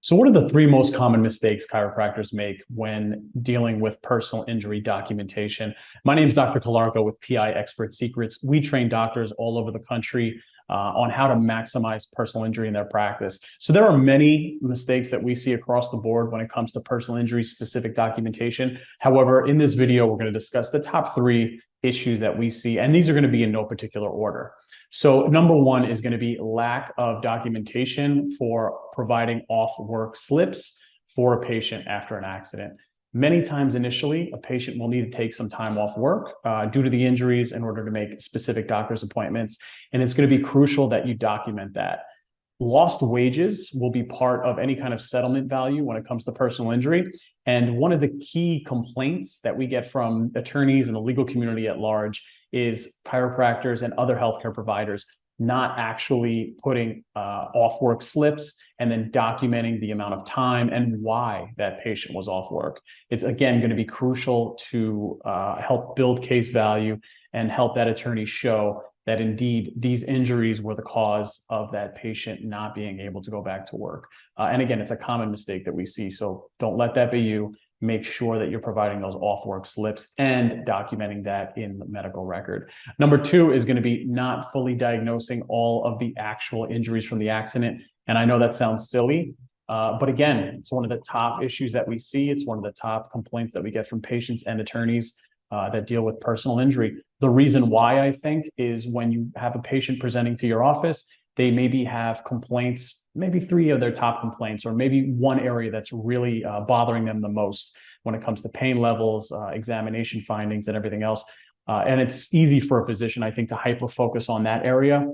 So what are the three most common mistakes chiropractors make when dealing with personal injury documentation? My name is Dr. Calarco with PI Expert Secrets. We train doctors all over the country on how to maximize personal injury in their practice. So there are many mistakes that we see across the board when it comes to personal injury specific documentation. However, in this video, we're going to discuss the top three issues that we see, and these are going to be in no particular order. So number one is going to be lack of documentation for providing off-work slips for a patient after an accident. Many times initially, a patient will need to take some time off work due to the injuries in order to make specific doctor's appointments, and it's going to be crucial that you document that. Lost wages will be part of any kind of settlement value when it comes to personal injury. And one of the key complaints that we get from attorneys and the legal community at large is chiropractors and other healthcare providers not actually putting off-work slips and then documenting the amount of time and why that patient was off work. It's, again, going to be crucial to help build case value and help that attorney show that indeed these injuries were the cause of that patient not being able to go back to work. And again, it's a common mistake that we see. So don't let that be you. Make sure that you're providing those off-work slips and documenting that in the medical record. Number two is going to be not fully diagnosing all of the actual injuries from the accident. And I know that sounds silly, but again, it's one of the top issues that we see. It's one of the top complaints that we get from patients and attorneys that deal with personal injury. The reason why, I think, is when you have a patient presenting to your office, they maybe have complaints, maybe three of their top complaints, or maybe one area that's really bothering them the most when it comes to pain levels, examination findings, and everything else. And it's easy for a physician, I think, to hyper-focus on that area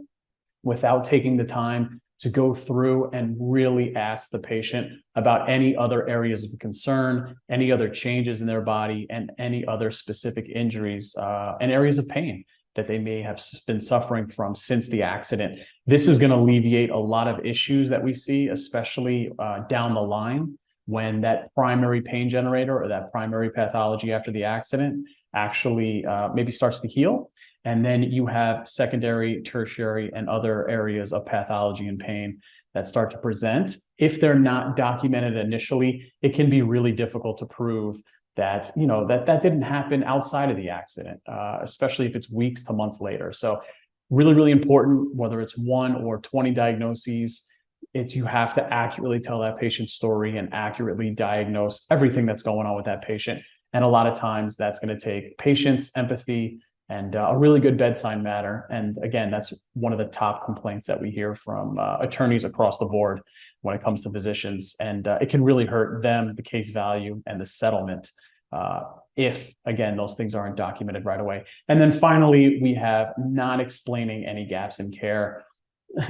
without taking the time to go through and really ask the patient about any other areas of concern, any other changes in their body, and any other specific injuries and areas of pain that they may have been suffering from since the accident. This is going to alleviate a lot of issues that we see, especially down the line when that primary pain generator or that primary pathology after the accident actually maybe starts to heal. And then you have secondary, tertiary, and other areas of pathology and pain that start to present. If they're not documented initially, it can be really difficult to prove that, you know, that didn't happen outside of the accident, especially if it's weeks to months later. So really, really important, whether it's 1 or 20 diagnoses, you have to accurately tell that patient's story and accurately diagnose everything that's going on with that patient. And a lot of times that's going to take patience, empathy, and a really good bedside manner. And again, that's one of the top complaints that we hear from attorneys across the board when it comes to physicians. And it can really hurt them, the case value, and the settlement if, again, those things aren't documented right away. And then finally, we have not explaining any gaps in care.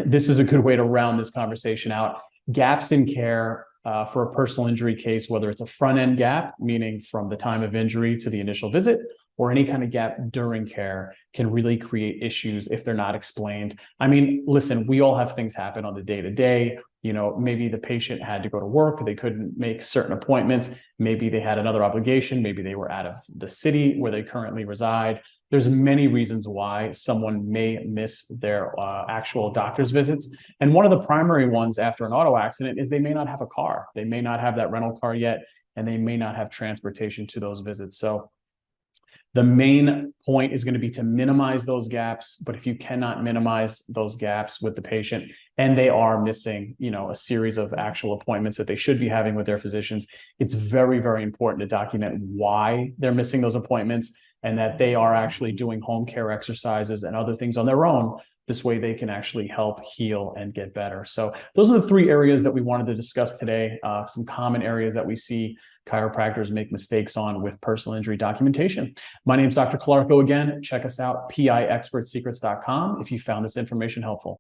This is a good way to round this conversation out. Gaps in care for a personal injury case, whether it's a front-end gap, meaning from the time of injury to the initial visit, or any kind of gap during care, can really create issues if they're not explained. I mean, listen, we all have things happen on the day-to-day. You know, maybe the patient had to go to work, they couldn't make certain appointments, maybe they had another obligation, maybe they were out of the city where they currently reside. There's many reasons why someone may miss their actual doctor's visits. And one of the primary ones after an auto accident is they may not have a car. They may not have that rental car yet, and they may not have transportation to those visits. So the main point is going to be to minimize those gaps. But if you cannot minimize those gaps with the patient and they are missing, you know, a series of actual appointments that they should be having with their physicians, it's very, very important to document why they're missing those appointments and that they are actually doing home care exercises and other things on their own. This way they can actually help heal and get better. So those are the three areas that we wanted to discuss today. Some common areas that we see chiropractors make mistakes on with personal injury documentation. My name is Dr. Calarco again. Check us out, PIExpertsecrets.com, if you found this information helpful.